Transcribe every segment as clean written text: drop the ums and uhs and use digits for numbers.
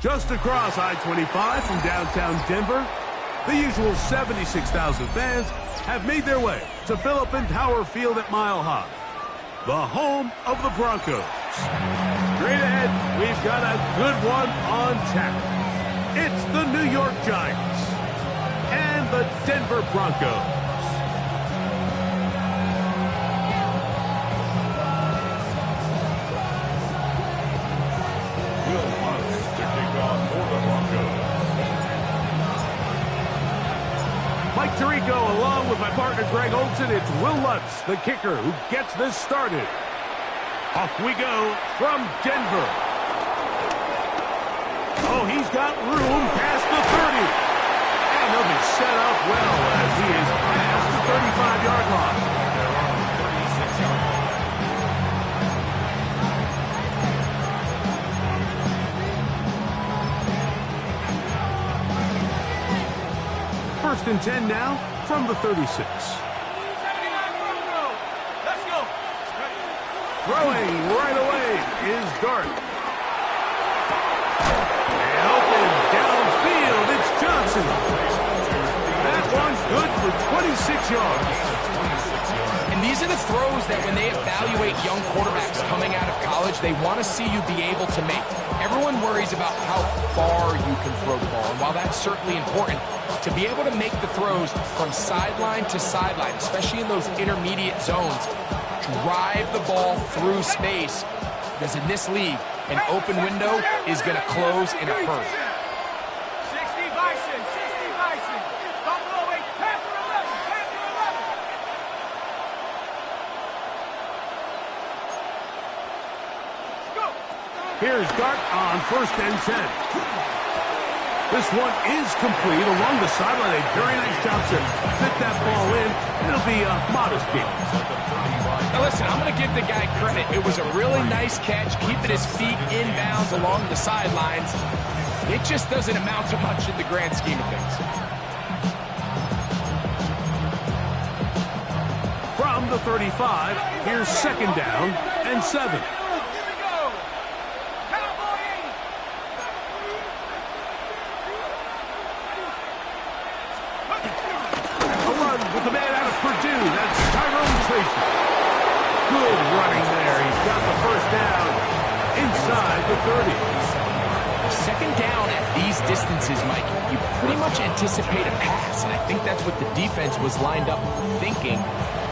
Just across I-25 from downtown Denver, the usual 76,000 fans have made their way to Philip Tower Field at Mile High, the home of the Broncos. Straight ahead, we've got a good one on tap. It's the New York Giants and the Denver Broncos. Mike Tirico along with my partner Greg Olson. It's Will Lutz, the kicker, who gets this started. Off we go from Denver. Oh, he's got room past the 30. And he'll be set up well as he is past the 35-yard line. First and 10 now from the 36. Let's go. Throwing right away is Dart. And open downfield, it's Johnson. That one's good for 26 yards. And these are the throws that when they evaluate young quarterbacks coming out of college, they want to see you be able to make. Everyone worries about how far you can throw the ball, and while that's certainly important, to be able to make the throws from sideline to sideline, especially in those intermediate zones, drive the ball through space, because in this league, an open window is going to close in a hurry. 60 Bison, 60 Bison. Buffalo 8, Panther 11, Panther 11. Go. Here's Dart on first and 10. This one is complete along the sideline. A very nice job to fit that ball in. It'll be a modest gain. Now listen, I'm going to give the guy credit. It was a really nice catch, keeping his feet inbounds along the sidelines. It just doesn't amount to much in the grand scheme of things. From the 35, here's second down and 7. Good running there. He's got the first down inside the 30. Second down at these distances, Mike, you pretty much anticipate a pass, and I think that's what the defense was lined up thinking.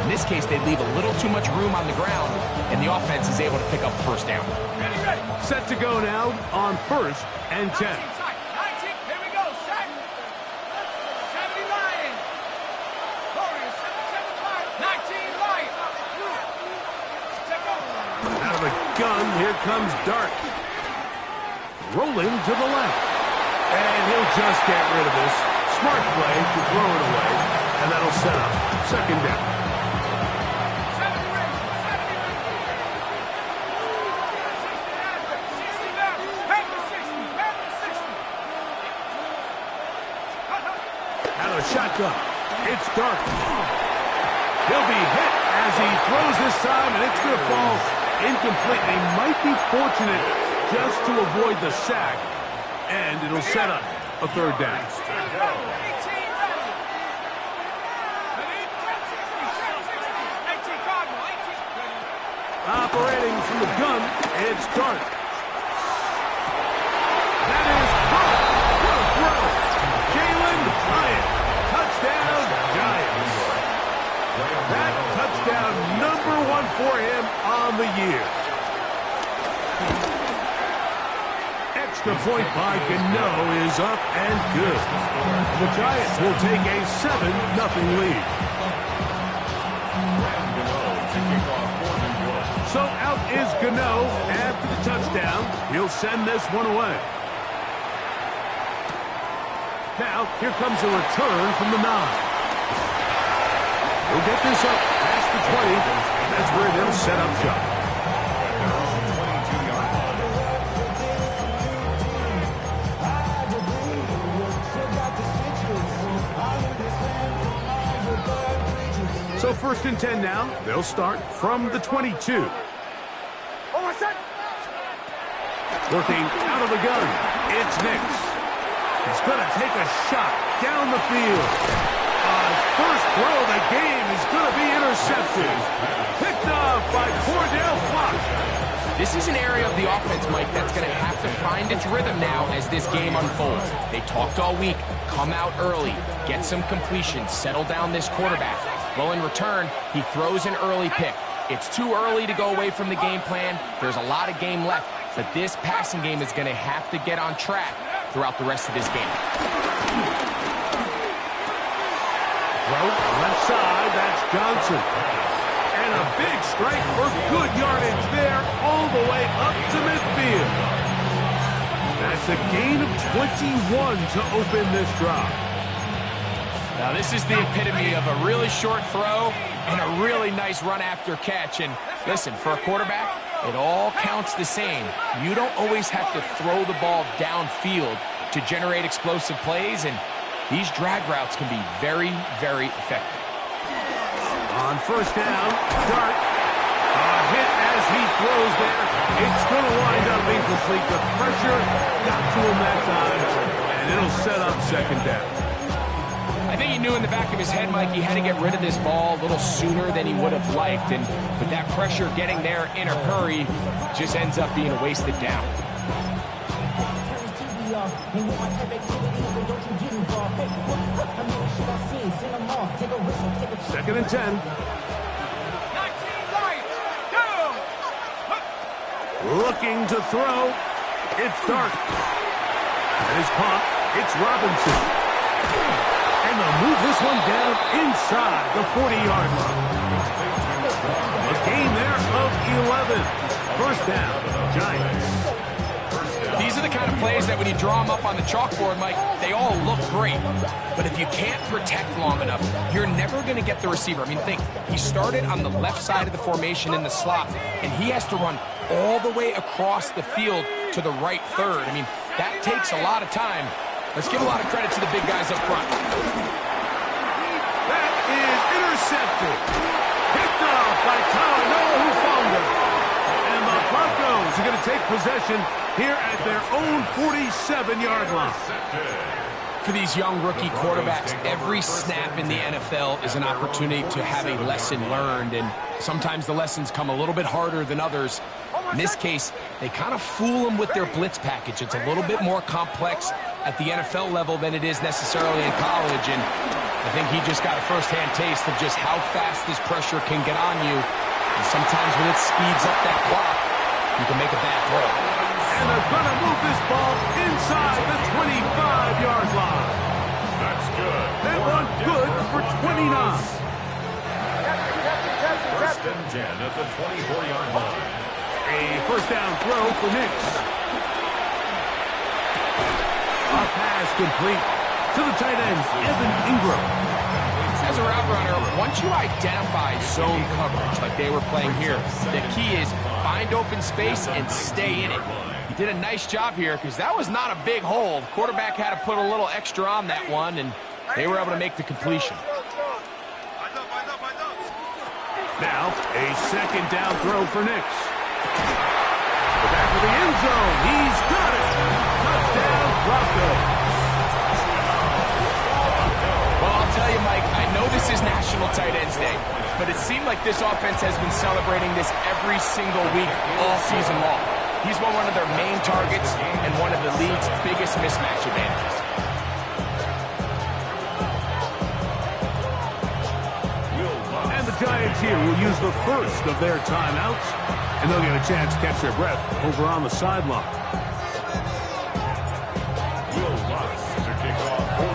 In this case, they leave a little too much room on the ground, and the offense is able to pick up first down. Ready. Set to go now on first and 10. 19, here we go, set. 70 Lions. Warriors, 19 Lions. Out of the gun, here comes Dart. Rolling to the left. And he'll just get rid of this. Smart play to throw it away. And that'll set up second down. 70 ready. 60 down. Panther 60. Out of the shotgun. It's Dart. He'll be hit as he throws this time, and it's going to fall incomplete. They might be fortunate just to avoid the sack, and it'll set up a third down. Operating from the gun, it's Dart. That is caught. What a throw. Jalen Bryant. Touchdown, Giants. That touchdown number 1 for him on the year. Extra point by Gano is up and good. The Giants will take a 7-0 lead. So out is Gano after the touchdown. He'll send this one away. Now, here comes a return from the 9. We'll get this up past the 20. That's where they'll set up shop. So first and 10 now. They'll start from the 22. Working out of the gun. It's Nix. He's going to take a shot down the field. First throw of the game is going to be intercepted. Picked off by Cordell Fox. This is an area of the offense, Mike, that's going to have to find its rhythm now as this game unfolds. They talked all week. Come out early. Get some completions. Settle down this quarterback. Well, in return, he throws an early pick. It's too early to go away from the game plan. There's a lot of game left. But this passing game is going to have to get on track throughout the rest of this game. Throw left side, that's Johnson. And a big strike for good yardage there all the way up to midfield. That's a gain of 21 to open this drive. Now this is the epitome of a really short throw and a really nice run after catch. And listen, for a quarterback, it all counts the same. You don't always have to throw the ball downfield to generate explosive plays, and these drag routes can be very, very effective. On first down, Dart. A hit as he throws there. It's going to wind up incomplete. The pressure got to him that time, and it'll set up second down. I think he knew in the back of his head, Mike, he had to get rid of this ball a little sooner than he would have liked. And with that pressure getting there in a hurry, just ends up being a wasted down. Second and 10. 19 right. Go. Looking to throw. It's Dart. And his caught. It's Robinson. And they'll move this one down inside the 40-yard line. A gain there of 11. First down, Giants. These are the kind of plays that when you draw them up on the chalkboard, Mike, they all look great. But if you can't protect long enough, you're never going to get the receiver. I mean, think, he started on the left side of the formation in the slot, and he has to run all the way across the field to the right third. I mean, that takes a lot of time. Let's give a lot of credit to the big guys up front. That is intercepted. Picked off by Talanoa Hufanga. And the Broncos are going to take possession here at their own 47-yard line. For these young rookie quarterbacks, every snap in the NFL is an opportunity to have a lesson learned, and sometimes the lessons come a little bit harder than others. In this case, they kind of fool them with their blitz package. It's a little bit more complex at the NFL level than it is necessarily in college, and I think he just got a first-hand taste of just how fast this pressure can get on you, and sometimes when it speeds up that clock, you can make a bad throw. And they're going to move this ball inside the 25-yard line. That's good. That one good for 29. First and 10 at the 24-yard line. A first down throw for Nix. A pass complete to the tight end, Evan Ingram. As a route runner, once you identify zone coverage like they were playing here, the key is find open space and stay in it. He did a nice job here because that was not a big hole. The quarterback had to put a little extra on that one, and they were able to make the completion. Now, a second down throw for Nix. Back to the end zone. He's got it. Touchdown, Broncos. Well, I'll tell you, Mike, I know this is National Tight Ends Day, but it seemed like this offense has been celebrating this every single week all season long. He's one of their main targets and one of the league's biggest mismatch advantages. And the Giants here will use the first of their timeouts, and they'll get a chance to catch their breath over on the sideline.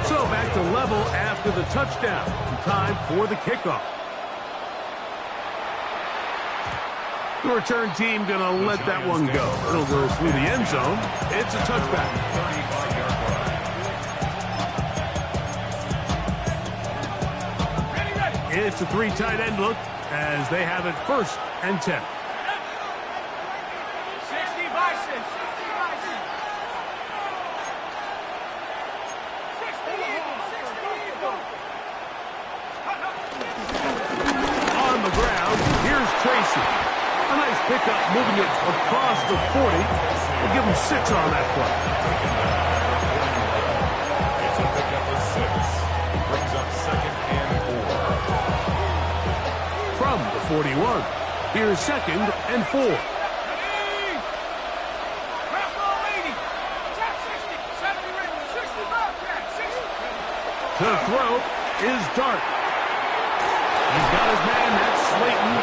So back to level after the touchdown. Time for the kickoff. The return team going to let that one go. It'll go through the end zone. It's a touchback. It's a three tight end look as they have it first and 10. 60 Bison, 60 Bison. 60 Eagle, 60 Eagle. On the ground, here's Tracy. A nice pickup moving it across the 40. We'll give him 6 on that play. It's a pickup of 6. Brings up 2nd and 4. From the 41, here's 2nd and 4. The throw is Dart. He's got his man, that's Slayton,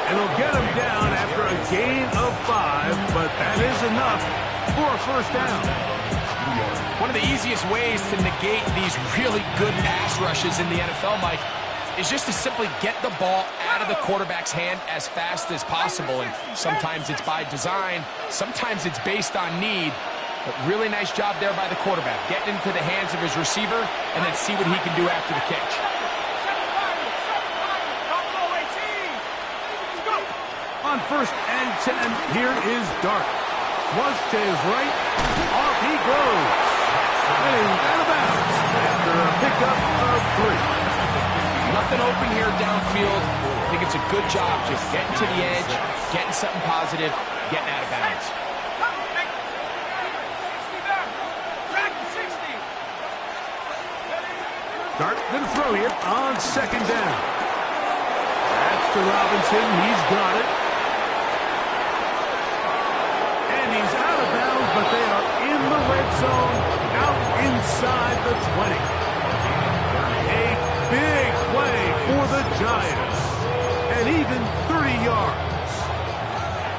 and he'll get him down after a gain of 5, but that is enough for a first down. One of the easiest ways to negate these really good pass rushes in the NFL, Mike, is just to simply get the ball out of the quarterback's hand as fast as possible. And sometimes it's by design, sometimes it's based on need. But really nice job there by the quarterback, getting into the hands of his receiver and then see what he can do after the catch. On 1st and 10, here is Dart. Flush to his right, off he goes. And he's out of bounds after a pickup of 3. Nothing open here downfield. I think it's a good job just getting to the edge, getting something positive, getting out of bounds. Dart going to throw here on 2nd down. That's to Robinson. He's got it. And he's out of bounds, but they are in the red zone, out inside the 20. A big play for the Giants. And even 30 yards.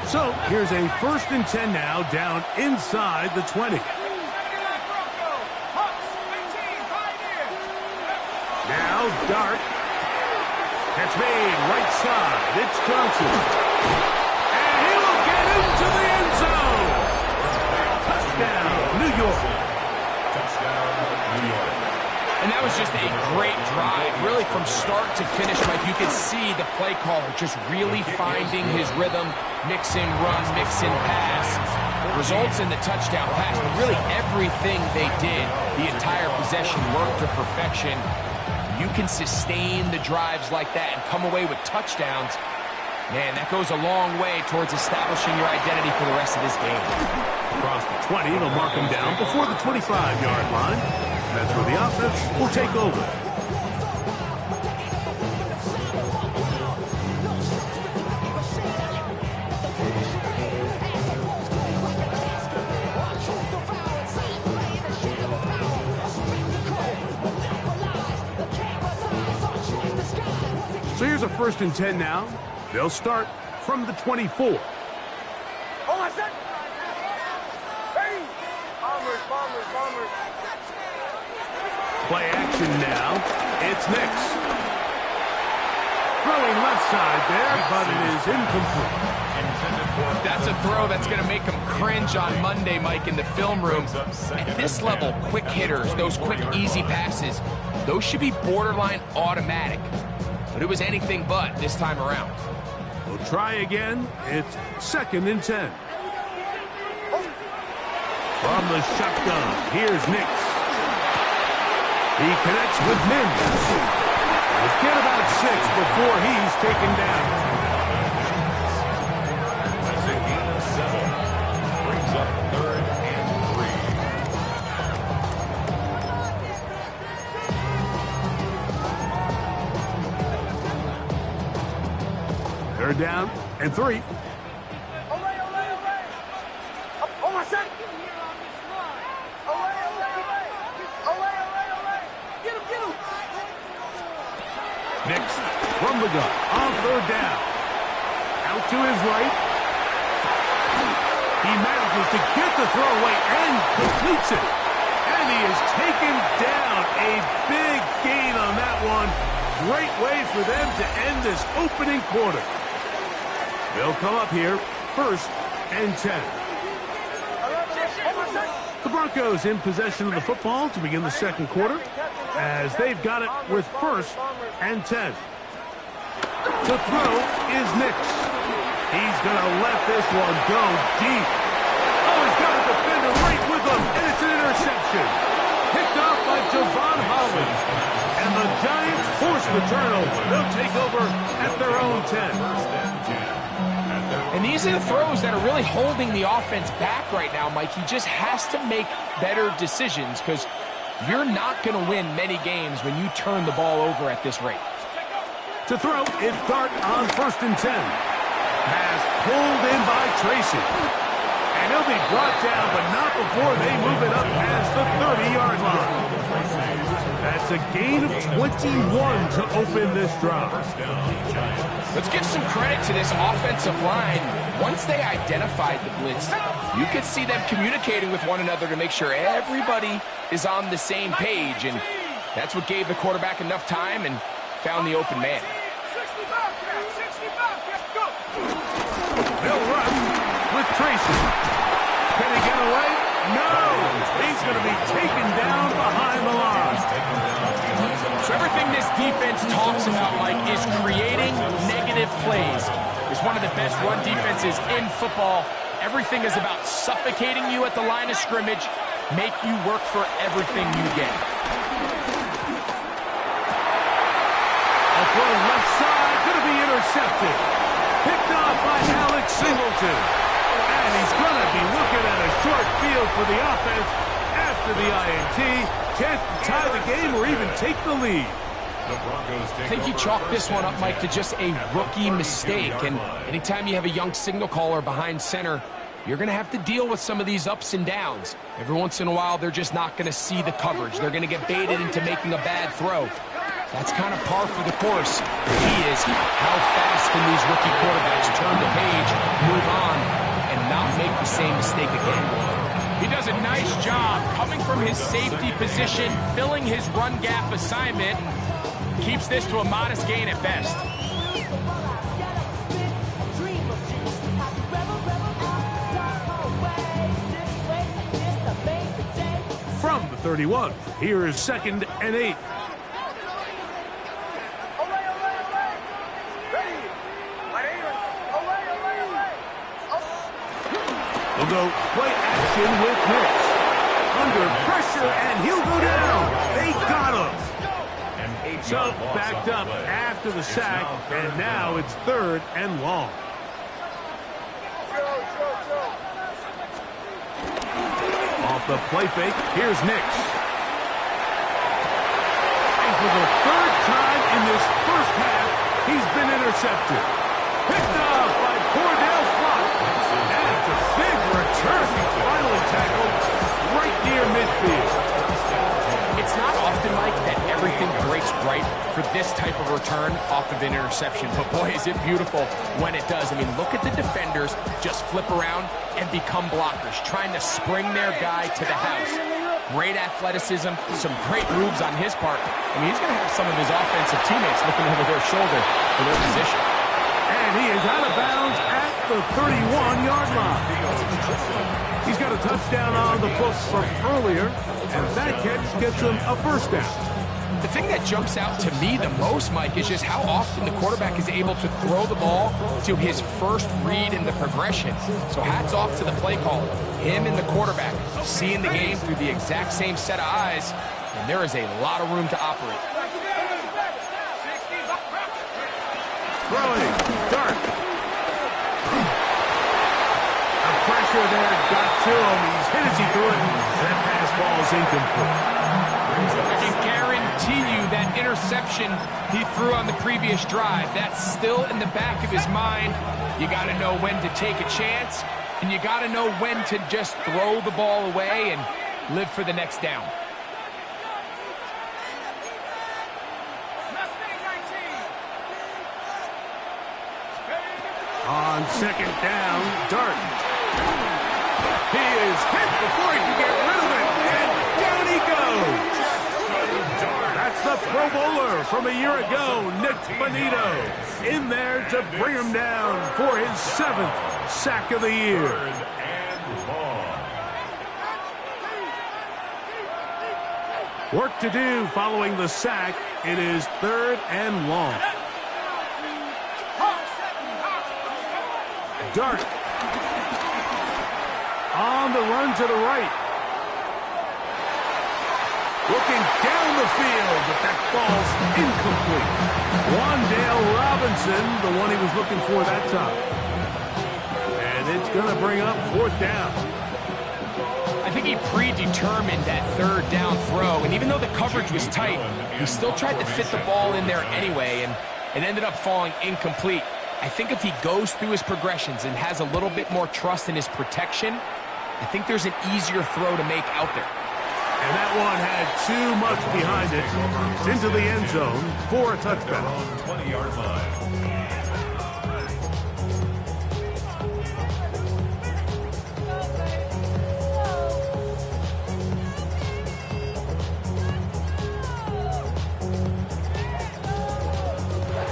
So here's a 1st and 10 now, down inside the 20. Now Dart. Catch made right side. It's Johnson. And he will get into the end zone. Touchdown, New York. Touchdown, New York. And that was just a great drive, really from start to finish. Like you could see the play caller just really finding his rhythm, mix in run, mix in pass. Results in the touchdown pass, but really everything they did, the entire possession worked to perfection. You can sustain the drives like that and come away with touchdowns. Man, that goes a long way towards establishing your identity for the rest of this game. Across the 20, they'll mark him down before the 25-yard line. That's where the offense will take over. So here's a 1st and 10 now. They'll start from the 24. Play action now. It's Nix. Throwing left side there, but it is incomplete. That's a throw that's going to make them cringe on Monday, Mike, in the film room. At this level, quick hitters, those quick, easy passes, those should be borderline automatic. But it was anything but this time around. We'll try again. It's 2nd and 10. From the shotgun, here's Nix. He connects with Mims. He'll get about 6 before he's taken down. That's a gain of 7. Brings up 3rd and 3. 3rd down and 3. Nix from the gun on 3rd down. Out to his right. He manages to get the throw away and completes it. And he is taken down. A big gain on that one. Great way for them to end this opening quarter. They'll come up here 1st and 10. The Broncos in possession of the football to begin the 2nd quarter as they've got it with 1st and 10. The throw is Nix. He's going to let this one go deep. Oh, he's got a defender right with him, and it's an interception. Picked off by Javon Holland. And the Giants force the turnover. They'll take over at their own 10. 1st and 10 at their And these are the throws that are really holding the offense back right now, Mike. He just has to make better decisions because you're not going to win many games when you turn the ball over at this rate. To throw, it's Dart on 1st and 10. Pass pulled in by Tracy. And he'll be brought down, but not before they move it up past the 30-yard line. That's a gain of 21 to open this drive. Let's give some credit to this offensive line. Once they identified the blitz, you could see them communicating with one another to make sure everybody is on the same page, and that's what gave the quarterback enough time and found the open man. 60 Bobcat, go! They'll run with Tracy. Can he get away? No! He's going to be taken down behind the line. So everything this defense talks about, Mike, is creating negative plays. It's one of the best run defenses in football. Everything is about suffocating you at the line of scrimmage, make you work for everything you get. A throw left side, going to be intercepted. Picked off by Alex Singleton. And he's going to be looking at a short field for the offense after the INT. Chance to tie the game or even take the lead. I think you chalk this one up, Mike, to just a rookie mistake. And anytime you have a young signal caller behind center, you're going to have to deal with some of these ups and downs. Every once in a while, they're just not going to see the coverage. They're going to get baited into making a bad throw. That's kind of par for the course. The key is how fast can these rookie quarterbacks turn the page, move on, and not make the same mistake again. He does a nice job coming from his safety position, filling his run gap assignment. Keeps this to a modest gain at best. From the 31, here is 2nd and 8. We'll go play action with Hicks. Under pressure, and he'll go down. They got him. So backed up after the sack, and now it's 3rd and long. Off the play fake, here's Nix. And for the 3rd time in this first half, he's been intercepted. Picked off by Cordell Flock. And it's a big return. Finally tackled right near midfield. It's not often, Mike, that everything breaks right for this type of return off of an interception. But boy, is it beautiful when it does. I mean, look at the defenders just flip around and become blockers, trying to spring their guy to the house. Great athleticism, some great moves on his part. I mean, he's going to have some of his offensive teammates looking over their shoulder for their position. And he is out of bounds at the 31-yard line. He's got a touchdown on the books from earlier, and that catch gets him a first down. The thing that jumps out to me the most, Mike, is just how often the quarterback is able to throw the ball to his first read in the progression. So hats off to the play caller. Him and the quarterback seeing the game through the exact same set of eyes, and there is a lot of room to operate. Throwing, Dart. The pressure there got to him. He's hit as he threw it. That pass ball is incomplete. I can guarantee you that interception he threw on the previous drive, that's still in the back of his mind. You got to know when to take a chance, and you got to know when to just throw the ball away and live for the next down. On 2nd down, Dart. He is hit before he can get rid of it, and down he goes. That's the Pro Bowler from a year ago, Nick Bonito, in there to bring him down for his 7th sack of the year. Work to do following the sack. It is 3rd and long. Dart on the run to the right. Looking down the field, but that ball's incomplete. Wandale Robinson, the one he was looking for that time. it's going to bring up 4th down. I think he predetermined that 3rd down throw, and even though the coverage was tight, he still tried to fit the ball in there anyway, and it ended up falling incomplete. I think if he goes through his progressions and has a little bit more trust in his protection, I think there's an easier throw to make out there. And that one had too much behind it. It's into the end zone for a touchdown. 20-yard line.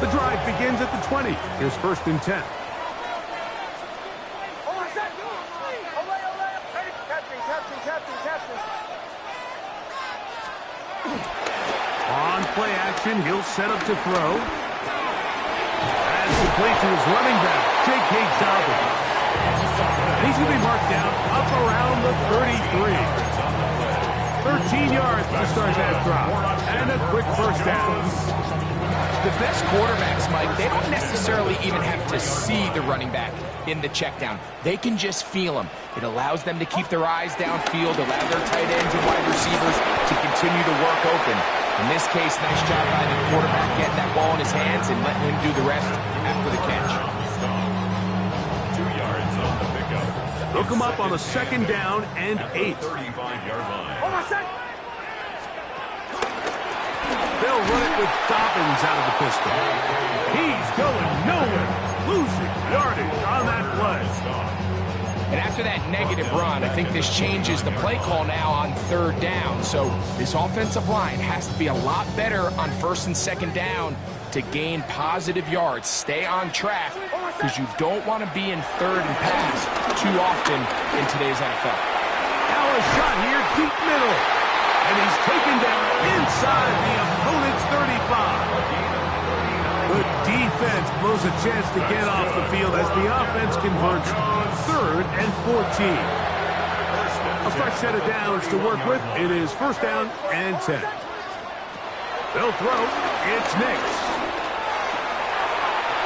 The drive begins at the 20. Here's 1st and 10. On play action, he'll set up to throw. As complete to his running back, J.K. Dobbins. And he's going to be marked down up around the 33. 13 yards to start that drop. And a quick 1st down. The best quarterbacks, Mike, they don't necessarily even have to see the running back in the check down. They can just feel him. It allows them to keep their eyes downfield, allow their tight ends and wide receivers to continue to work open. In this case, nice job by the quarterback getting that ball in his hands and letting him do the rest after the catch. 2 yards on the pickup. Look him up on a 2nd down and 8. 35-yard line. They'll run it with Dobbins out of the pistol. He's going nowhere. Losing yardage on that play. And after that negative run, I think this changes the play call now on 3rd down. So this offensive line has to be a lot better on 1st and 2nd down to gain positive yards. Stay on track because you don't want to be in 3rd and pass too often in today's NFL. Now a shot here, deep middle. And he's taken down inside the opponent's 35. The defense blows a chance to get off the field as the offense converts 3rd and 14. A fresh set of downs to work with. It is 1st down and 10. They'll throw. It's Nix.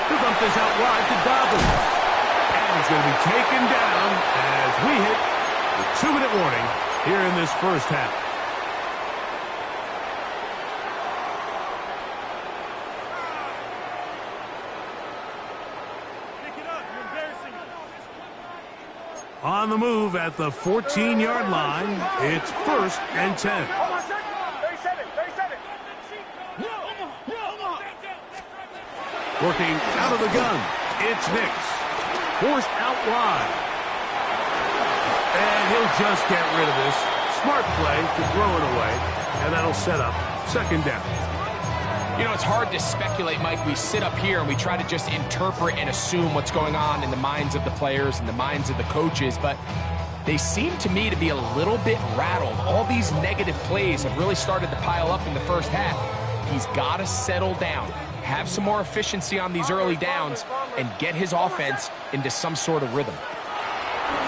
He'll dump this out wide to Dobbins. And he's going to be taken down as we hit the 2-minute warning here in this 1st half. On the move at the 14-yard line, it's 1st and 10. Working out of the gun, it's Nix. Forced out wide. And he'll just get rid of this. Smart play to throw it away, and that'll set up 2nd down. You know, it's hard to speculate, Mike. We sit up here and we try to just interpret and assume what's going on in the minds of the players and the minds of the coaches, but they seem to me to be a little bit rattled. All these negative plays have really started to pile up in the 1st half. He's got to settle down, have some more efficiency on these early downs, and get his offense into some sort of rhythm.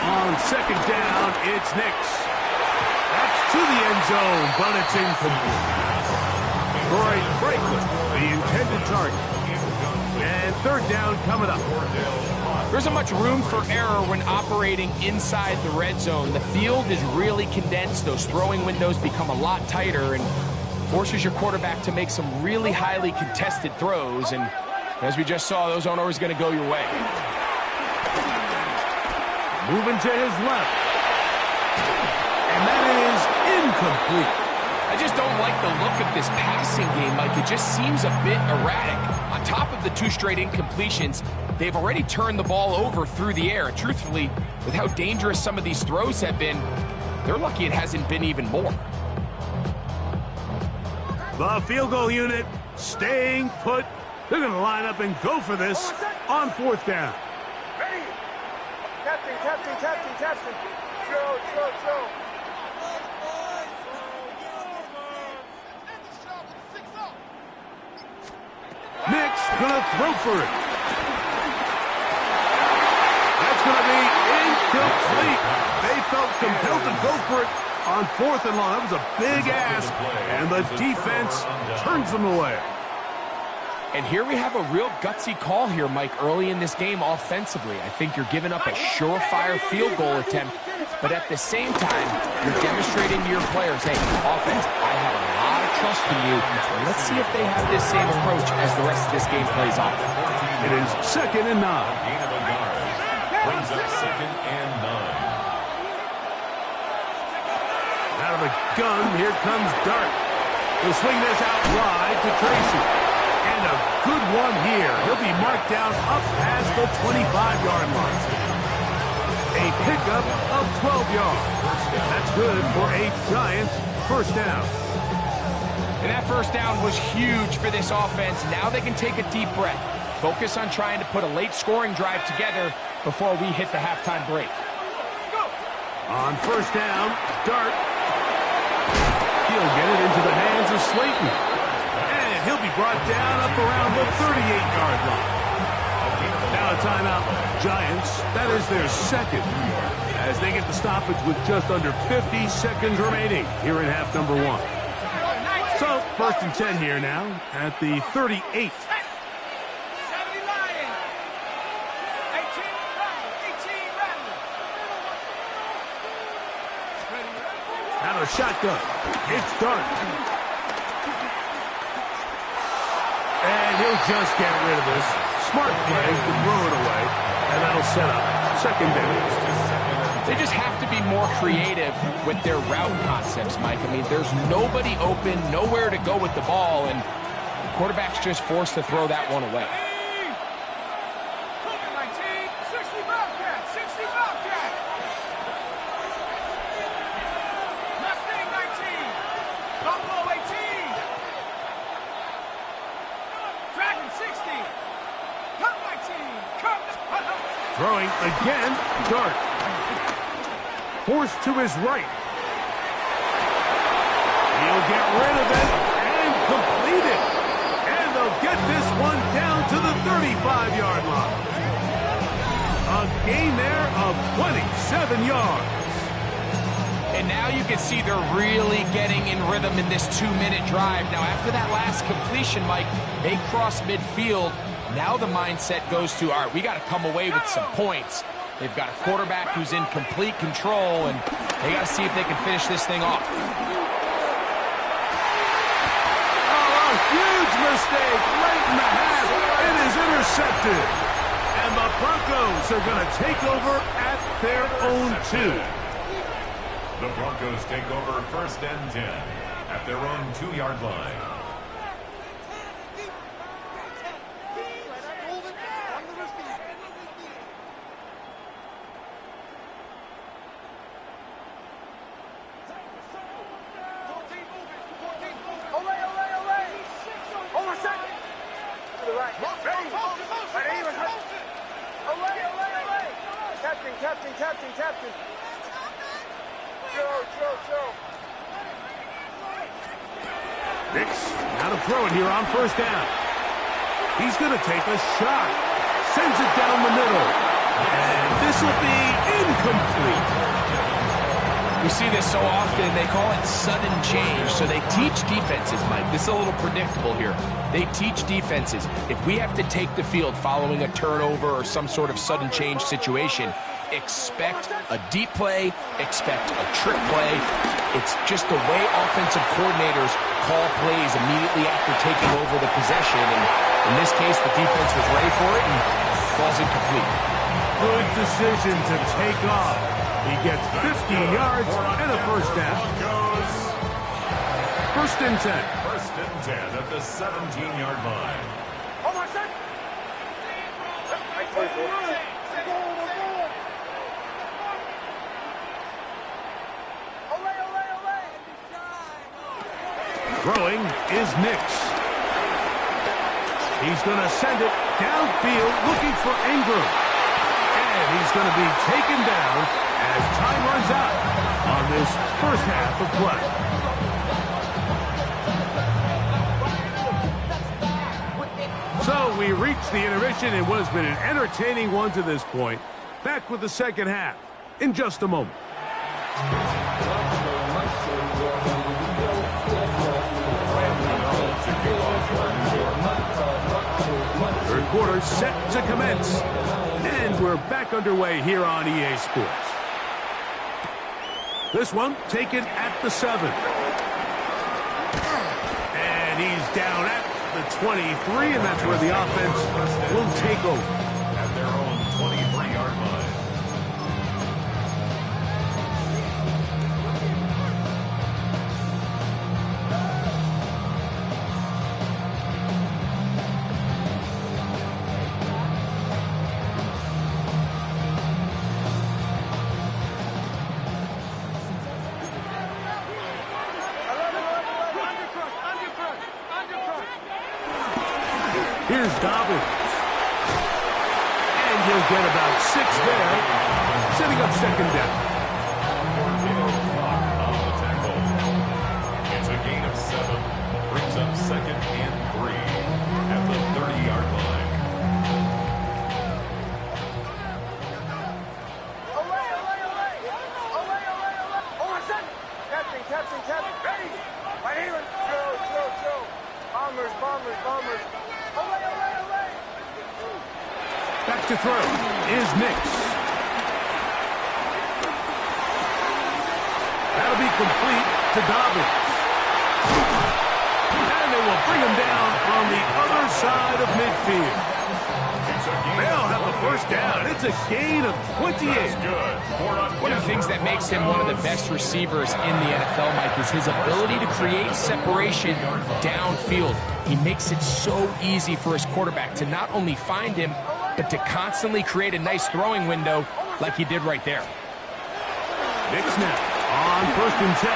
On 2nd down, it's Nix. That's to the end zone, but it's incomplete. Troy Franklin, the intended target. And 3rd down coming up. There isn't much room for error when operating inside the red zone. The field is really condensed. Those throwing windows become a lot tighter and forces your quarterback to make some really highly contested throws. And as we just saw, those aren't always going to go your way. Moving to his left. And that is incomplete. I just don't like the look of this passing game, Mike. It just seems a bit erratic. On top of the 2 straight incompletions, they've already turned the ball over through the air. And truthfully, with how dangerous some of these throws have been, they're lucky it hasn't been even more. The field goal unit staying put. They're going to line up and go for this on 4th down. Ready? Captain. Show. Nix gonna throw for it. That's gonna be incomplete. They felt compelled to go for it on 4th and long. That was a big ask, and the defense turns them away. And here we have a real gutsy call here, Mike, early in this game offensively. I think you're giving up a surefire field goal attempt, but at the same time, you're demonstrating to your players, hey, offense, I have a lot of trust in you, and let's see if they have this same approach as the rest of this game plays on. It is 2nd and 9. Gain of a yard. Brings up 2nd and 9. Out of the gun, here comes Dart. He'll swing this out wide to Tracy. And a good one here. He'll be marked down up past the 25-yard line. A pickup of 12 yards. That's good for a Giants first down. And that first down was huge for this offense. Now they can take a deep breath. Focus on trying to put a late scoring drive together before we hit the halftime break. On first down, Dart. He'll get it into the hands of Slayton. And he'll be brought down up around the 38-yard line. Now a timeout, Giants. That is their second. As they get the stoppage with just under 50 seconds remaining here in half number 1. So, 1st and 10 here now at the 38. Out of the shotgun, it's Dart. And he'll just get rid of this. Smart play to throw it away, and that'll set up 2nd down. They just have to be more creative with their route concepts, Mike. I mean, there's nobody open, nowhere to go with the ball, and the quarterback's just forced to throw that one away. Throwing again, Dart. Forced to his right. He'll get rid of it and complete it. And they'll get this one down to the 35-yard line. A gain there of 27 yards. And now you can see they're really getting in rhythm in this 2-minute drive. Now, after that last completion, Mike, they cross midfield. Now the mindset goes to, all right, we got to come away with some points. They've got a quarterback who's in complete control, and they got to see if they can finish this thing off. Oh, a huge mistake late in the half. It is intercepted. And the Broncos are going to take over at their own 2. The Broncos take over 1st and 10 at their own 2-yard line. Captain. Joe. Nix, now to throw it here on 1st down. He's going to take a shot. Sends it down the middle. And this will be incomplete. We see this so often, they call it sudden change. So they teach defenses, Mike. This is a little predictable here. They teach defenses. If we have to take the field following a turnover or some sort of sudden change situation, expect a deep play, expect a trick play. It's just the way offensive coordinators call plays immediately after taking over the possession. And in this case, the defense was ready for it and falls incomplete. Good decision to take off. He gets 50 yards and a 1st down. 1st and 10. 1st and 10 at the 17-yard line. Hold on a sec. Throwing is Nix. He's going to send it downfield looking for Ingram. And he's going to be taken down as time runs out on this first half of play. So we reached the intermission in what has been an entertaining one to this point. Back with the second half in just a moment. are set to commence. And we're back underway here on EA Sports. This one taken at the 7. And he's down at the 23, and that's where the offense will take over. At their own 23-yard line. Here's Dobbins. And he'll get about 6 there, setting up second down. On the tackle. It's a gain of 7. Brings up 2nd and 3 at the 30-yard line. Captain. Ready. Right here. Chill. Bombers. Away. Back to throw is Nix. That'll be complete to Dobbins. And they will bring him down on the other side of midfield. They'll have the first down. It's a gain of 28. One of the things that makes him one of the best receivers in the NFL, Mike, is his ability to create separation downfield. He makes it so easy for his quarterback to not only find him, but to constantly create a nice throwing window like he did right there. Nix now on 1st and 10.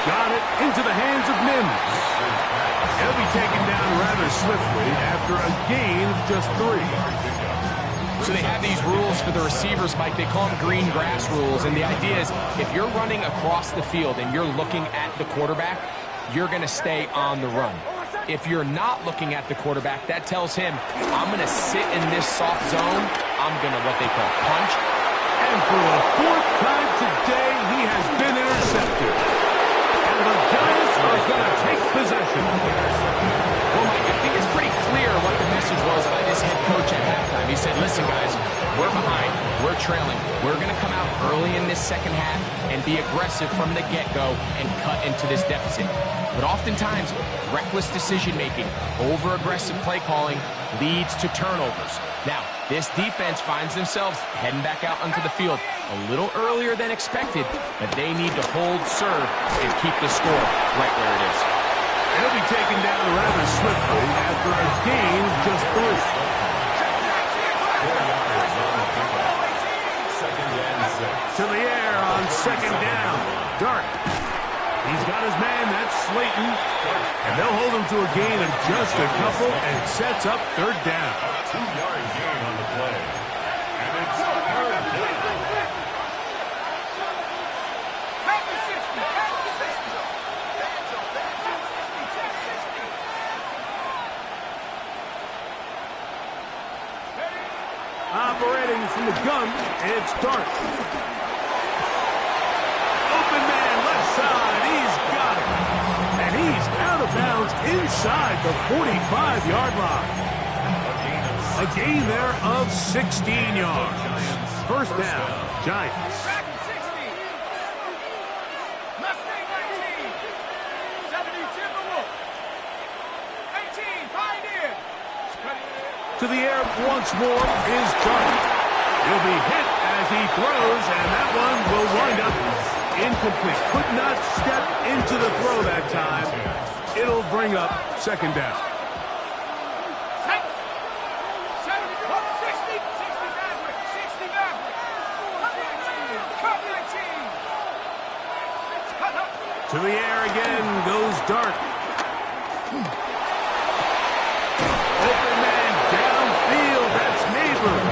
Got it into the hands of Mims. He'll be taken down rather swiftly after a gain of just 3. So they have these rules for the receivers, Mike. They call them green grass rules. And the idea is if you're running across the field and you're looking at the quarterback, you're going to stay on the run. If you're not looking at the quarterback, that tells him, I'm going to sit in this soft zone. I'm going to what they call punch. And for the 4th time today, he has been intercepted. And the Giants are going to take possession. Well, Mike, I think it's pretty clear what the message was by this head coach at halftime. He said, listen, guys, we're behind. We're trailing. We're going to come out early in this second half and be aggressive from the get-go and cut into this deficit. But oftentimes, reckless decision-making, over-aggressive play calling leads to turnovers. Now, this defense finds themselves heading back out onto the field a little earlier than expected, but they need to hold serve and keep the score right where it is. He'll be taken down rather swiftly after a gain of just 3. To the air on 2nd down. Dart. He's got his man, that's Slayton. And they'll hold him to a gain of just a couple, and it sets up 3rd down. 2-yard gain on the play. And it's 3rd down. Operating from the gun, it's Dart. Open man, left side, he's got it. And he's out of bounds inside the 45-yard line. A gain there of 16 yards. 1st down, Giants. To the air once more is Dart. He'll be hit as he throws, and that one will wind up incomplete. Could not step into the throw that time. It'll bring up 2nd down. To the air again goes Dart. Open man downfield, that's Neighbors.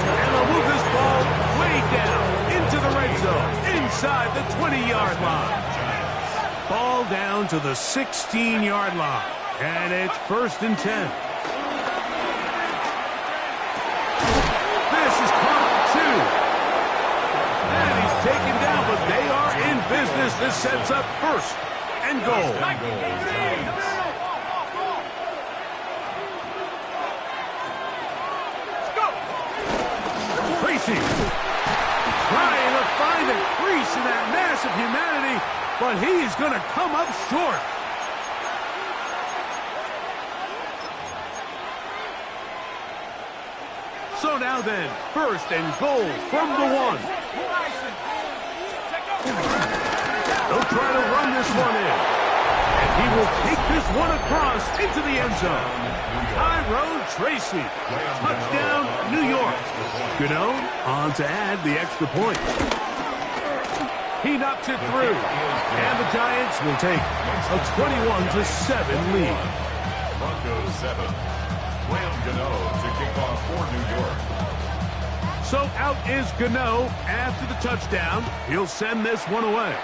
And they'll move this ball way down into the red zone, inside the 20-yard line. Ball down to the 16-yard line, and it's 1st and 10. This is caught 2. And he's taken down, but they are in business. This sets up 1st and goal. of humanity, but he's going to come up short. So now then, first and goal from the 1. They'll try to run this one in. And he will take this one across into the end zone. Tyrone Tracy. Touchdown, New York. Gano on to add the extra point. He knocks it through. And the Giants will take a 21-7 lead. Broncos 7. Graham Gano to kick off for New York. So out is Gano after the touchdown. He'll send this one away.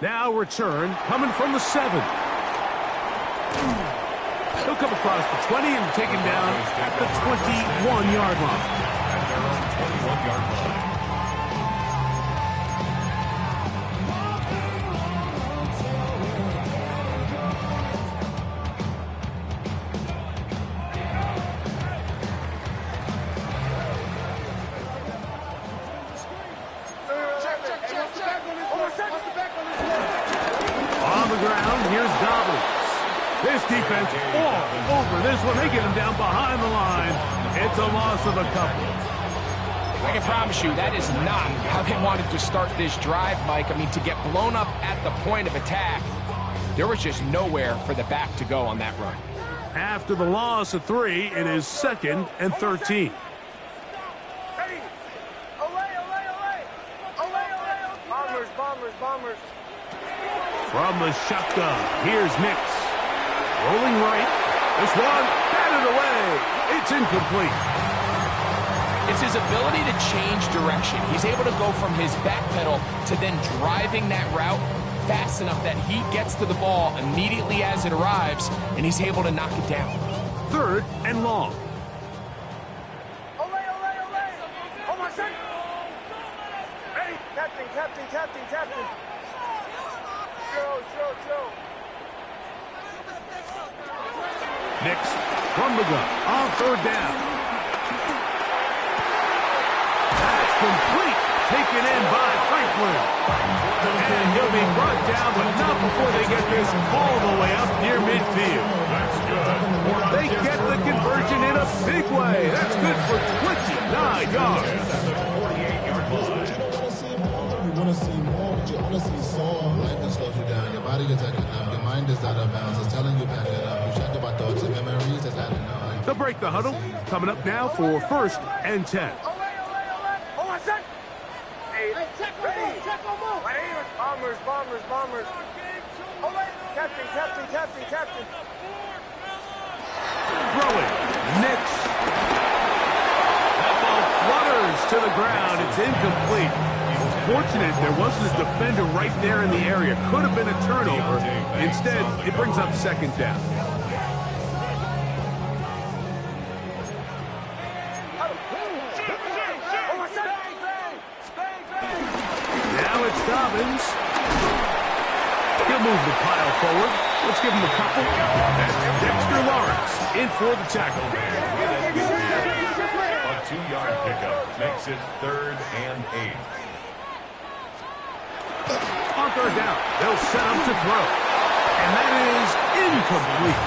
Now return coming from the 7. He'll come across the 20 and taken down at the 21-yard line. At their own 21-yard line. On the ground, here's Dobbins. This defense all over this one. They get him down behind the line. It's a loss of a couple. I can promise you that is not how they wanted to start this drive, Mike. I mean, to get blown up at the point of attack, there was just nowhere for the back to go on that run. After the loss of 3, it is 2nd and 13. Bombers. From the shotgun, here's Nix. Rolling right. This one, batted away. It's incomplete. It's his ability to change direction. He's able to go from his back pedal to then driving that route fast enough that he gets to the ball immediately as it arrives, and he's able to knock it down. 3rd and long. Captain. Joe. Nix from the gun on 3rd down. That's complete. Taken in by Franklin. And he'll be brought down, but not before they get this all the way up near midfield. That's good. They get the conversion in a big way. That's good for 29 yards. That's a 48-yard line. You want to see more, but you honestly saw life that slows you down. Your body gets acting up. Your mind is out of bounds. It's telling you back it up. You check about thoughts and memories that's adding up. They'll break the huddle. Coming up now for 1st and 10. Hold on, set. Hey, check on move. Bombers. Captain. Throwing. Nix. That ball flutters to the ground. It's incomplete. Fortunate there wasn't a defender right there in the area. Could have been a turnover. Instead, it brings up 2nd down. Now it's Dobbins. He'll move the pile forward. Let's give him a couple. That's Dexter Lawrence in for the tackle. A 2-yard pickup makes it 3rd and 8. On 3rd down, they'll set him to throw. And that is incomplete.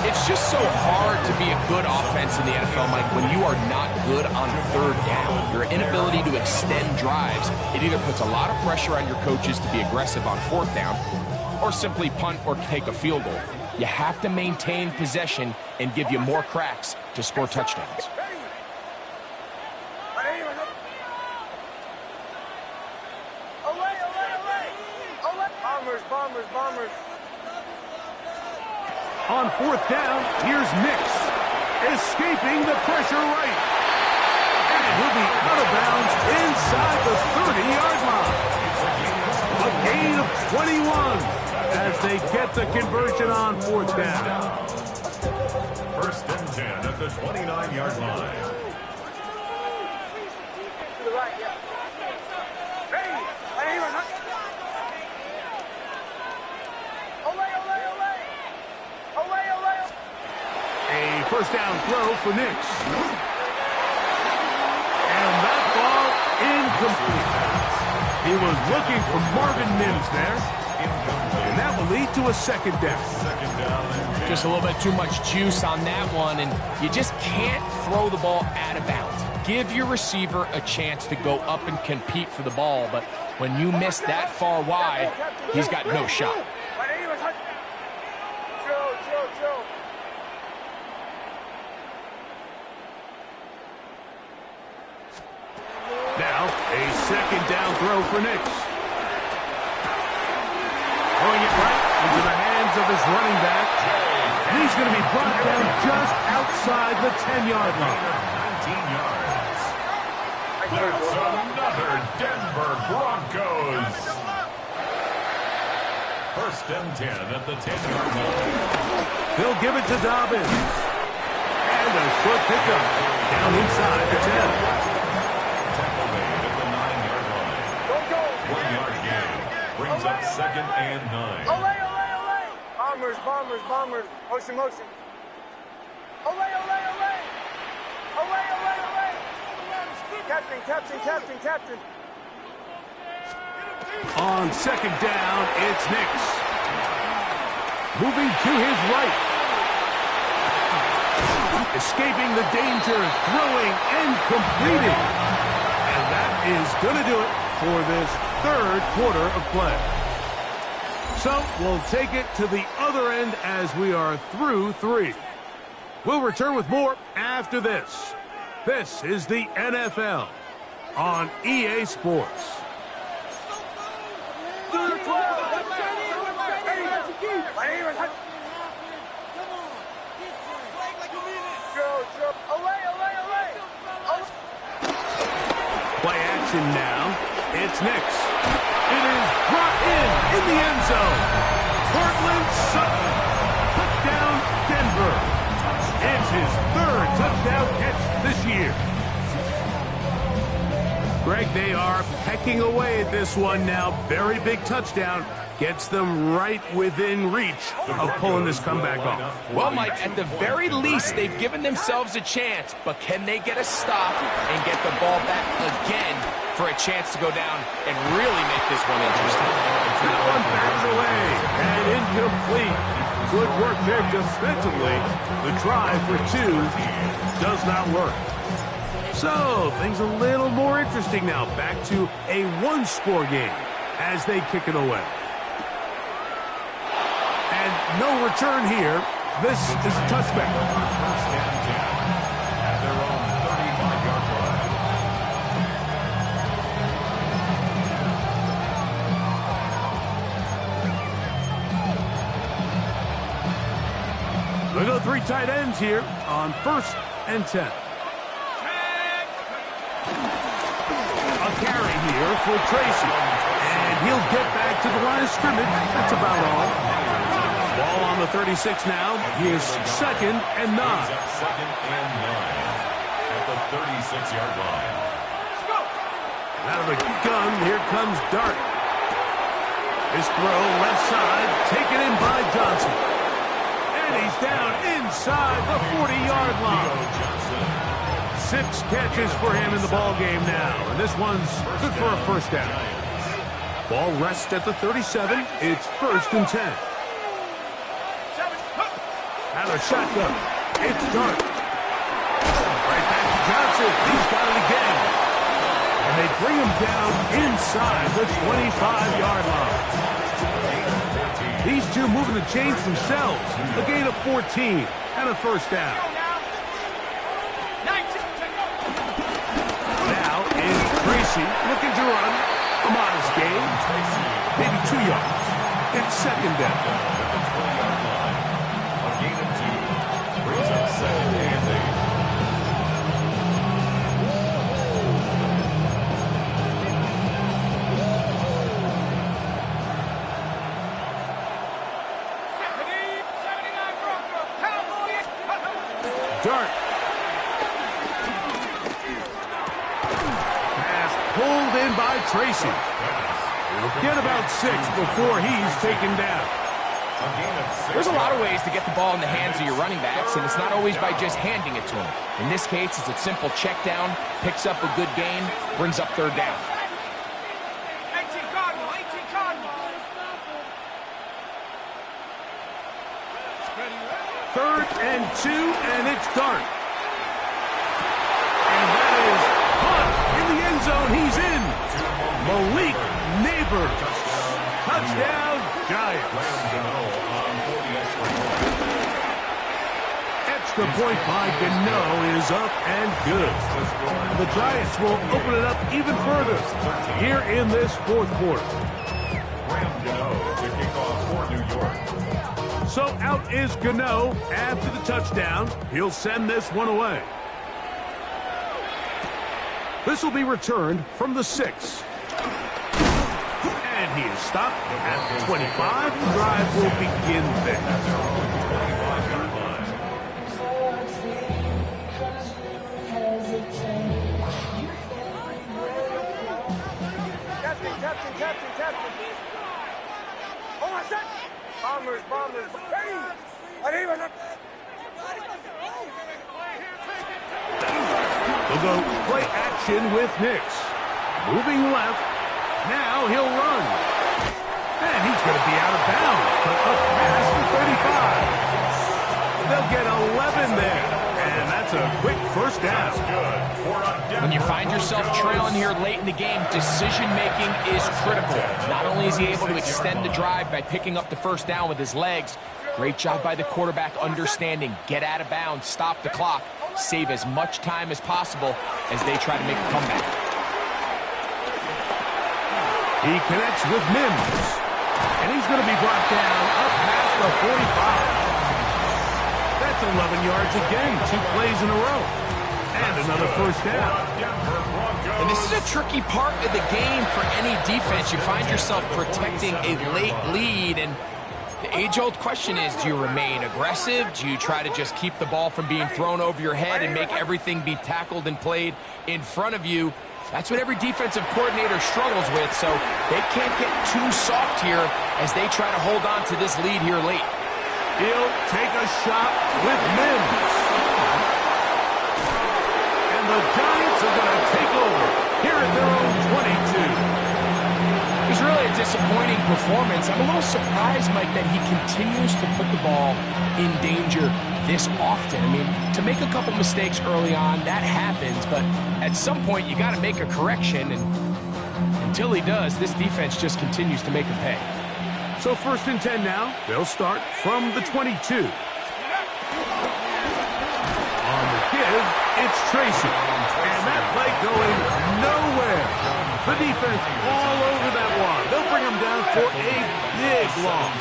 It's just so hard to be a good offense in the NFL, Mike, when you are not good on 3rd down. Your inability to extend drives, it either puts a lot of pressure on your coaches to be aggressive on 4th down or simply punt or take a field goal. You have to maintain possession and give you more cracks to score touchdowns. Bombers. On 4th down, here's Nix. Escaping the pressure right. And he'll be out of bounds inside the 30-yard line. A gain of 21 as they get the conversion on 4th down. 1st and 10 at the 29-yard line. To the right, yeah. A 1st down throw for Nix. And that ball incomplete. He was looking for Marvin Mims there. And that will lead to a second down. Just a little bit too much juice on that one, and you just can't throw the ball out of bounds. Give your receiver a chance to go up and compete for the ball, but when you miss that far wide, he's got no shot. Now, a second down throw for Nix. Throwing it right into the hands of his running back. And he's going to be brought down just outside the 10-yard line. 19 yards. That's another Denver Broncos. First and 10 at the 10-yard line. They'll give it to Dobbins. And a short pickup down inside the 10. Tackle made at the 9-yard line. 1-yard gain. Brings up second and 9. Olay, olay, olay. Bombers, bombers, bombers. Motion, motion. Olay, olay, olay. Olay, olay, olay. Captain, captain, captain, captain. On second down, it's Nix. Moving to his right. Escaping the danger, throwing and completing. And that is going to do it for this third quarter of play. So we'll take it to the other end as we are through 3. We'll return with more after this. This is the NFL on EA Sports. Play action now. It's Nix. It is brought in the end zone. Cortland Sutton. Touchdown, Denver. It's his third touchdown catch this year. Greg, they are pecking away at this one now. Very big touchdown. Gets them right within reach of pulling this comeback off. Well, Mike, at the very least, they've given themselves a chance, but can they get a stop and get the ball back again for a chance to go down and really make this one interesting? That one batted away and incomplete. Good work there defensively. The try for 2 does not work. So, things a little more interesting now. Back to a one-score game as they kick it away. And no return here. This is a touchback. First and 10 at their own 35-yard line. We'll go 3 tight ends here on first and 10. A carry here for Tracy. And he'll get back to the line of scrimmage. That's about all. Ball on the 36 now. He is second and 9. Second and 9 at the 36-yard line. Out of the gun, here comes Dart. His throw left side, taken in by Johnson. And he's down inside the 40-yard line. 6 catches for him in the ball game now. And this one's good for a first down. Ball rests at the 37. It's first and 10. Out of shotgun. It's Dart. Right back to Johnson. He's got it again. And they bring him down inside the 25-yard line. These two moving the chains themselves. A gain of 14 and a first down. Now is Tracy looking to run. A modest gain. Maybe 2 yards. It's second down. A gain of 2. Brings up second and 8. Dart. Pass pulled in by Tracy. He'll get about 6 before he's taken down. There's a lot of ways to get the ball in the hands of your running backs, and it's not always by just handing it to them. In this case, it's a simple check down, picks up a good gain, brings up third down. 3rd and 2, and it's Dart. And that is caught in the end zone. He's in. Malik Neighbors. Touchdown, Giants. Extra point by Gano is up and good. The Giants will open it up even further here in this 4th quarter. Gano to kick off for New York. So out is Gano after the touchdown. He'll send this one away. This will be returned from the 6. And he is stopped at the 25. The drive will begin there. Captain. Hold on a sec. Bombers. Ready? We'll go play action with Nix. Moving left. Now he'll run. And he's going to be out of bounds. But up past the 35. They'll get 11 there. And that's a quick first down. When you find yourself trailing here late in the game, decision-making is critical. Not only is he able to extend the drive by picking up the first down with his legs, great job by the quarterback understanding, get out of bounds, stop the clock, save as much time as possible as they try to make a comeback. He connects with Mims, and he's going to be brought down up past the 45. That's 11 yards a game, 2 plays in a row. And another first down. And this is a tricky part of the game for any defense. You find yourself protecting a late lead, and the age-old question is, do you remain aggressive? Do you try to just keep the ball from being thrown over your head and make everything be tackled and played in front of you? That's what every defensive coordinator struggles with, so they can't get too soft here as they try to hold on to this lead here late. He'll take a shot with Mims. And the Giants are going to take over here at their own 22. It's really a disappointing performance. I'm a little surprised, Mike, that he continues to put the ball in danger this often. I mean, to make a couple mistakes early on, that happens, but at some point you got to make a correction, and until he does, this defense just continues to make him pay. So 1st and 10 now. They'll start from the 22. On the give, it's Tracy. And that play going nowhere. The defense all over that one. They'll bring him down for a big loss.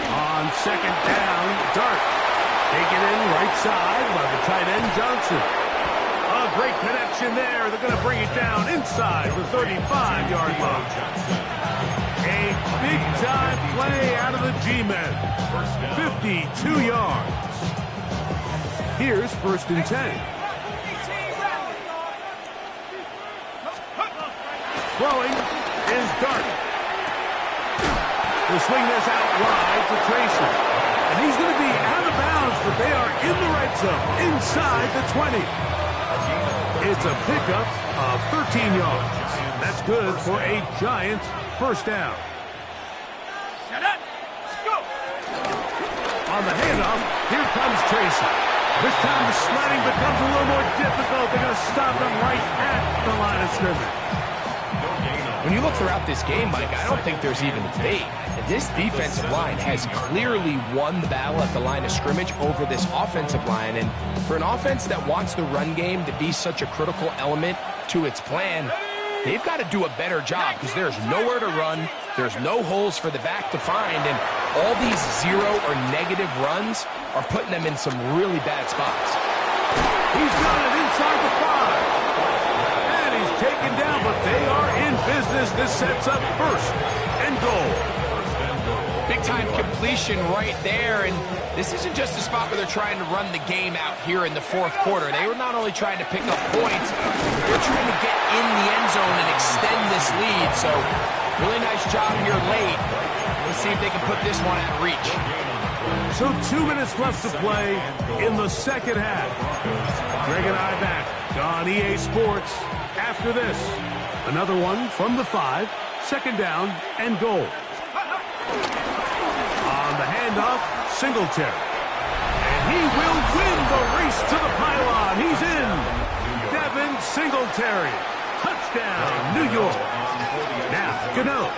On 2nd down, Dart. Taken in right side by the tight end, Johnson. A great connection there. They're going to bring it down inside the 35-yard line. A big-time play out of the G-men. 52 yards. Here's 1st and 10. Throwing is Dart. They'll swing this out wide to Tracy. And he's going to be out of bounds, but they are in the red zone, inside the 20. It's a pickup of 13 yards. That's good for a Giants first down. On the handoff, here comes Tracy. This time the sledding becomes a little more difficult. They're going to stop him right at the line of scrimmage. When you look throughout this game, Mike, I don't think there's even a debate. This defensive line has clearly won the battle at the line of scrimmage over this offensive line. And for an offense that wants the run game to be such a critical element to its plan, they've got to do a better job because there's nowhere to run. There's no holes for the back to find. And all these zero or negative runs are putting them in some really bad spots. He's got it inside the 5. And he's taken down, but they are in business. This sets up 1st and goal. Big-time completion right there, and this isn't just a spot where they're trying to run the game out here in the 4th quarter. They were not only trying to pick up points, they're trying to get in the end zone and extend this lead. So, really nice job here late. Let's see if they can put this one out of reach. So 2 minutes left to play in the 2nd half. Greg and I back on EA Sports after this. Another one from the 5, 2nd down and goal. On the handoff, Singletary. And he will win the race to the pylon. He's in. Devin Singletary. Touchdown, New York. Now, Gano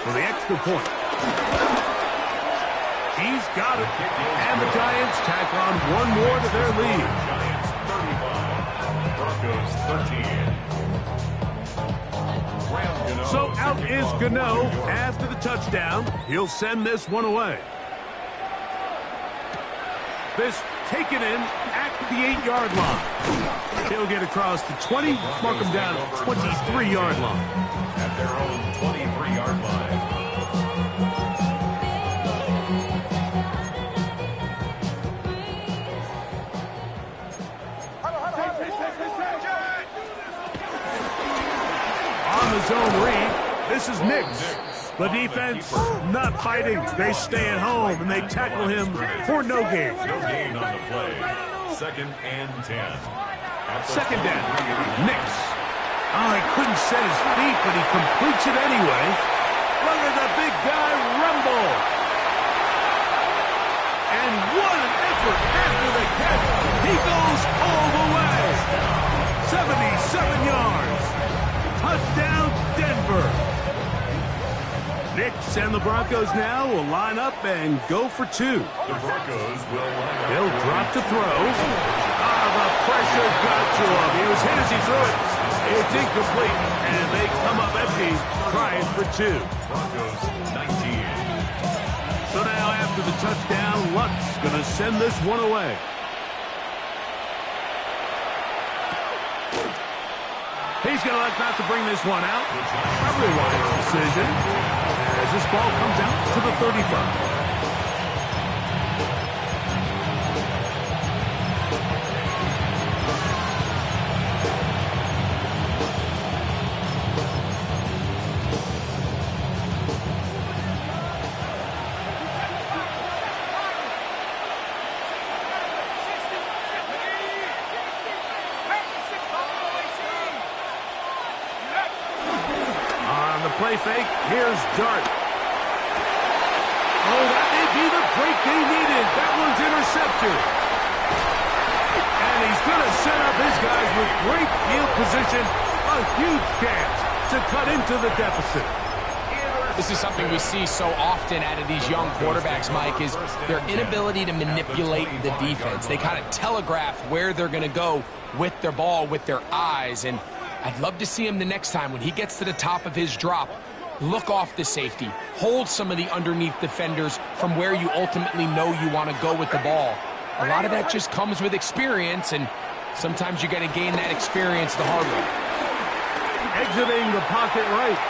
for the extra point. He's got it. And the Giants tack on one more to their lead. Giants 35, Broncos 13. So out is Gano after the touchdown. He'll send this one away. This taken in at the 8-yard line. He'll get across the 20, mark him down at the 23-yard line. At their own 23-yard line. On the zone read, this is Nix. The defense not fighting. They stay at home, and they tackle him for no gain. No gain on the play. 2nd and 10. Second down. Nix. Oh, he couldn't set his feet, but he completes it anyway. Look at the big guy rumble. And what an effort after the catch. He goes all the way. 77 yards. Touchdown, Denver. Nix and the Broncos now will line up and go for 2. The Broncos will line up. He'll drop to throw. The pressure got to him. He was hit as he threw it. It's incomplete, and they come up empty, trying for 2. Broncos 19. So now after the touchdown, Luck's going to send this one away. He's going to elect not to bring this one out. Probably a wise decision as this ball comes out to the 35. Play fake. Here's Dart. Oh, that may be the break they needed. That one's intercepted. And he's going to set up his guys with great field position. A huge chance to cut into the deficit. This is something we see so often out of these young quarterbacks, Mike, is their inability to manipulate the defense. They kind of telegraph where they're going to go with their ball, with their eyes, and I'd love to see him the next time when he gets to the top of his drop. Look off the safety. Hold some of the underneath defenders from where you ultimately know you want to go with the ball. A lot of that just comes with experience, and sometimes you got to gain that experience the hard way. Exiting the pocket right.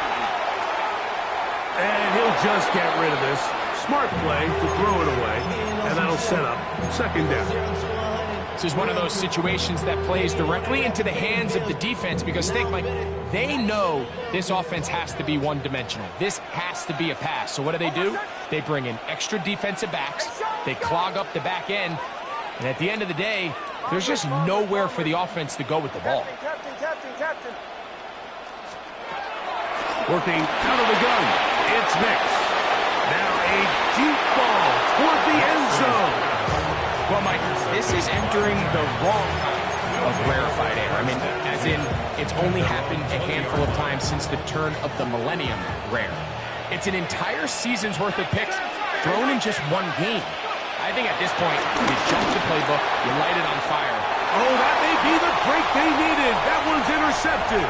And he'll just get rid of this. Smart play to throw it away, and that'll set up 2nd down. This is one of those situations that plays directly into the hands of the defense because think, Mike, they know this offense has to be one-dimensional. This has to be a pass. So what do? They bring in extra defensive backs. They clog up the back end. And at the end of the day, there's just nowhere for the offense to go with the ball. Captain. Working out of the gun. It's Nix. Now a deep ball toward the end zone. Well, Mike, this is entering the wrong kind of rarefied air. I mean, as in, it's only happened a handful of times since the turn of the millennium rare. It's an entire season's worth of picks thrown in just one game. I think at this point, you jump the playbook, you light it on fire. Oh, that may be the break they needed. That one's intercepted.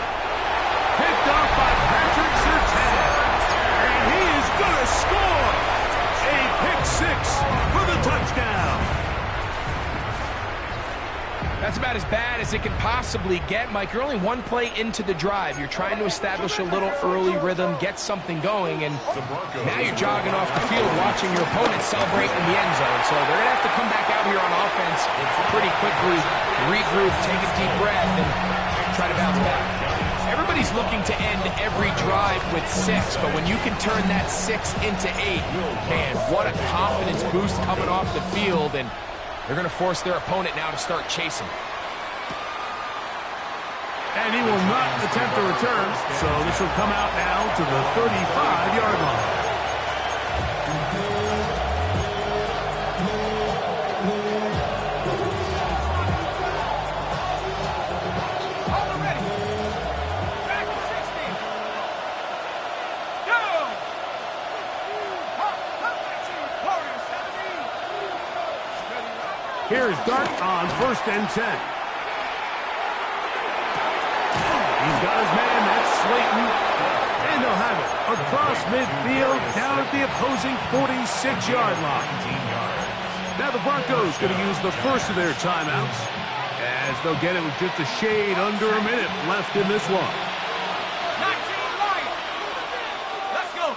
Picked off by Patrick Surtain. And he is going to score. A pick 6 for the touchdown. That's about as bad as it can possibly get, Mike. You're only one play into the drive. You're trying to establish a little early rhythm, get something going, and now you're jogging off the field watching your opponent celebrate in the end zone. So they're going to have to come back out here on offense pretty quickly, regroup, take a deep breath, and try to bounce back. Everybody's looking to end every drive with 6, but when you can turn that 6 into 8, man, what a confidence boost coming off the field, and they're going to force their opponent now to start chasing. And he will not attempt a return, so this will come out now to the 35-yard line. Here's Dart on 1st and 10. He's got his man, that's Slayton. And they'll have it across midfield down at the opposing 46-yard line. Now the Broncos going to use the first of their timeouts as they'll get it with just a shade under a minute left in this one. Let's go.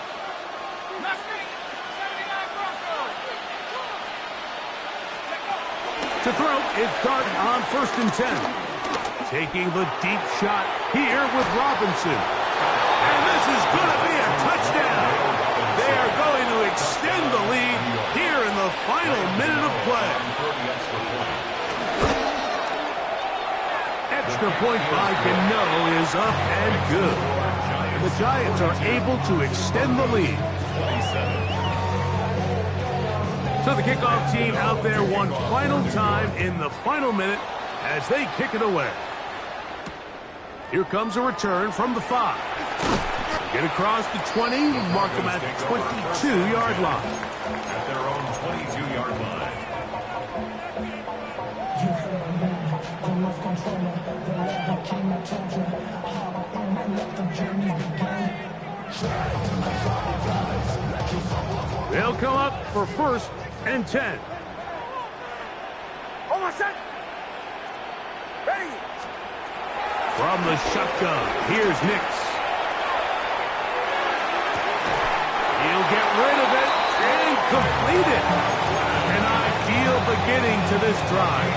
To throw, it's Dart on 1st and 10. Taking the deep shot here with Robinson. And this is going to be a touchdown. They are going to extend the lead here in the final minute of play. Extra point by Gano is up and good. And the Giants are able to extend the lead. So the kickoff team out there one final time in the final minute as they kick it away. Here comes a return from the 5. Get across the 20, mark them at the 22-yard line. At their own 22-yard line. They'll come up for 1st and 10. Hold on, set. Ready. From the shotgun, here's Nix. He'll get rid of it and complete it. An ideal beginning to this drive.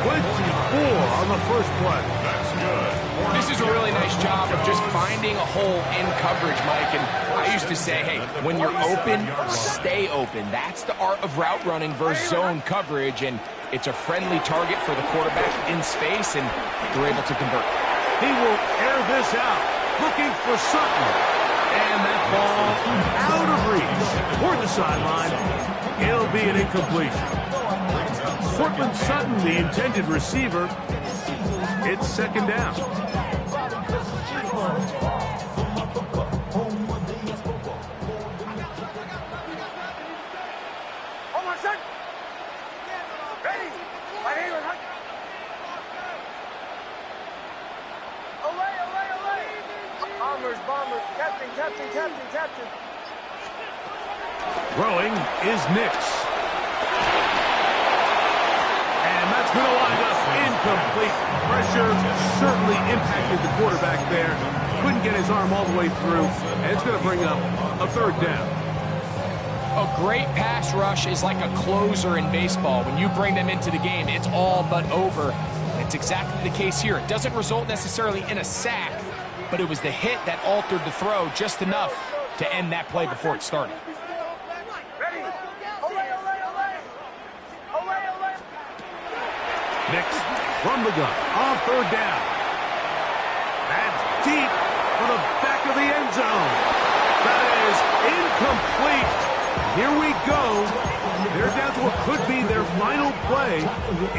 24 on the first play. That's good. This is a really nice job of just finding a hole in coverage, Mike. And I used to say, hey, when you're open, stay open. That's the art of route running versus zone coverage. And it's a friendly target for the quarterback in space, and they're able to convert. He will air this out, looking for Sutton. And that ball out of reach. Toward the sideline, it'll be an incompletion. Cortland Sutton, the intended receiver. It's 2nd down. Hold on, set. Ready. Right here, right. Olay. Bombers. Captain. Throwing is Nix. And that's going to wind up incomplete. Pressure certainly impacted the quarterback there. Couldn't get his arm all the way through. And it's going to bring up a 3rd down. A great pass rush is like a closer in baseball. When you bring them into the game, it's all but over. And it's exactly the case here. It doesn't result necessarily in a sack, but it was the hit that altered the throw just enough to end that play before it started. Ready. Olay. Nix from the gun on 3rd down. That's deep for the back of the end zone. That is incomplete. Here we go. They're down to what could be their final play.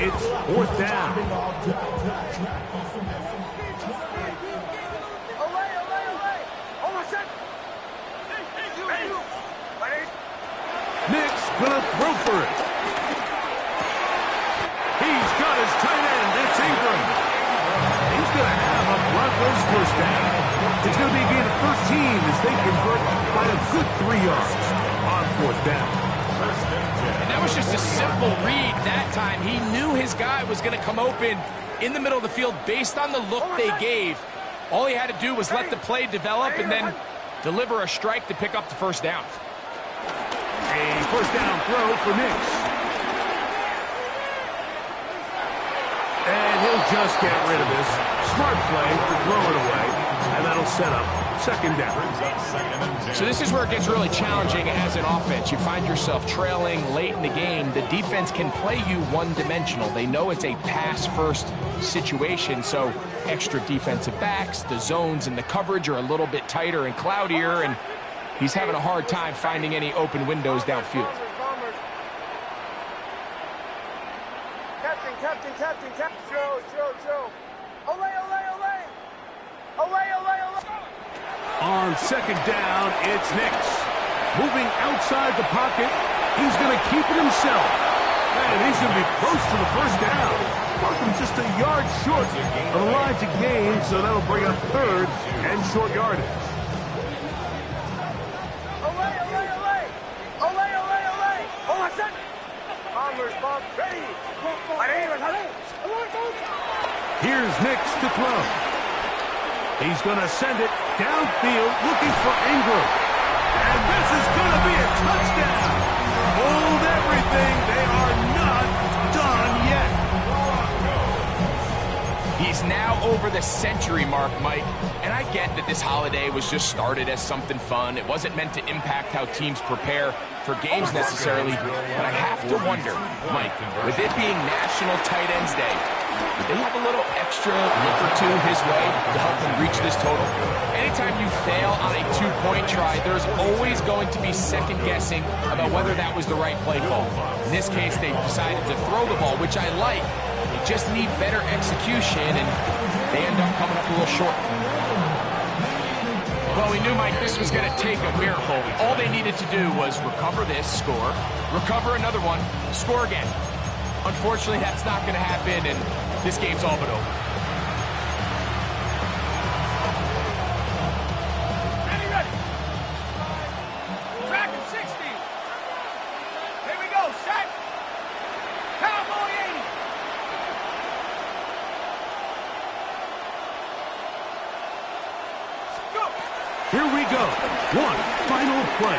It's 4th down. Olay. Hold on, set. Ready. Nix gonna throw for it. He's got his tight end. It's Ingram. He's going to have a Broncos 1st down. It's going to be a gain of 13 as they convert by a good 3 yards on 4th down. And that was just a simple read that time. He knew his guy was going to come open in the middle of the field based on the look they gave. All he had to do was let the play develop and then deliver a strike to pick up the 1st down. A 1st down throw for Nix. And he'll just get rid of this. Smart play to throw it away. And that'll set up 2nd down. So this is where it gets really challenging as an offense. You find yourself trailing late in the game. The defense can play you one-dimensional. They know it's a pass-first situation, so extra defensive backs, the zones and the coverage are a little bit tighter and cloudier, and he's having a hard time finding any open windows downfield. Captain. Joe. Olay. On 2nd down, it's Nix. Moving outside the pocket, he's going to keep it himself. And he's going to be close to the first down. Markham just a yard short of the line to gain, so that'll bring up third and short yardage. Here's Nix to throw. He's going to send it downfield looking for Ingram. And this is going to be a touchdown. Hold everything. They are not done yet. He's now over the century mark, Mike. And I get that this holiday was just started as something fun. It wasn't meant to impact how teams prepare for games necessarily. But I have to wonder, Mike, with it being National Tight Ends Day, did they have a little extra look or two his way to help him reach this total? Anytime you fail on a two-point try, there's always going to be second-guessing about whether that was the right play call. In this case, they decided to throw the ball, which I like. They just need better execution, and they end up coming up a little short. Well, we knew, Mike, this was going to take a miracle. All they needed to do was recover this, score, recover another one, score again. Unfortunately, that's not going to happen, and this game's all but over. Ready. Track and 60. Here we go. Set. Cowboy 80. Go. Here we go. One final play.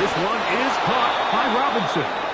This one is caught by Robinson.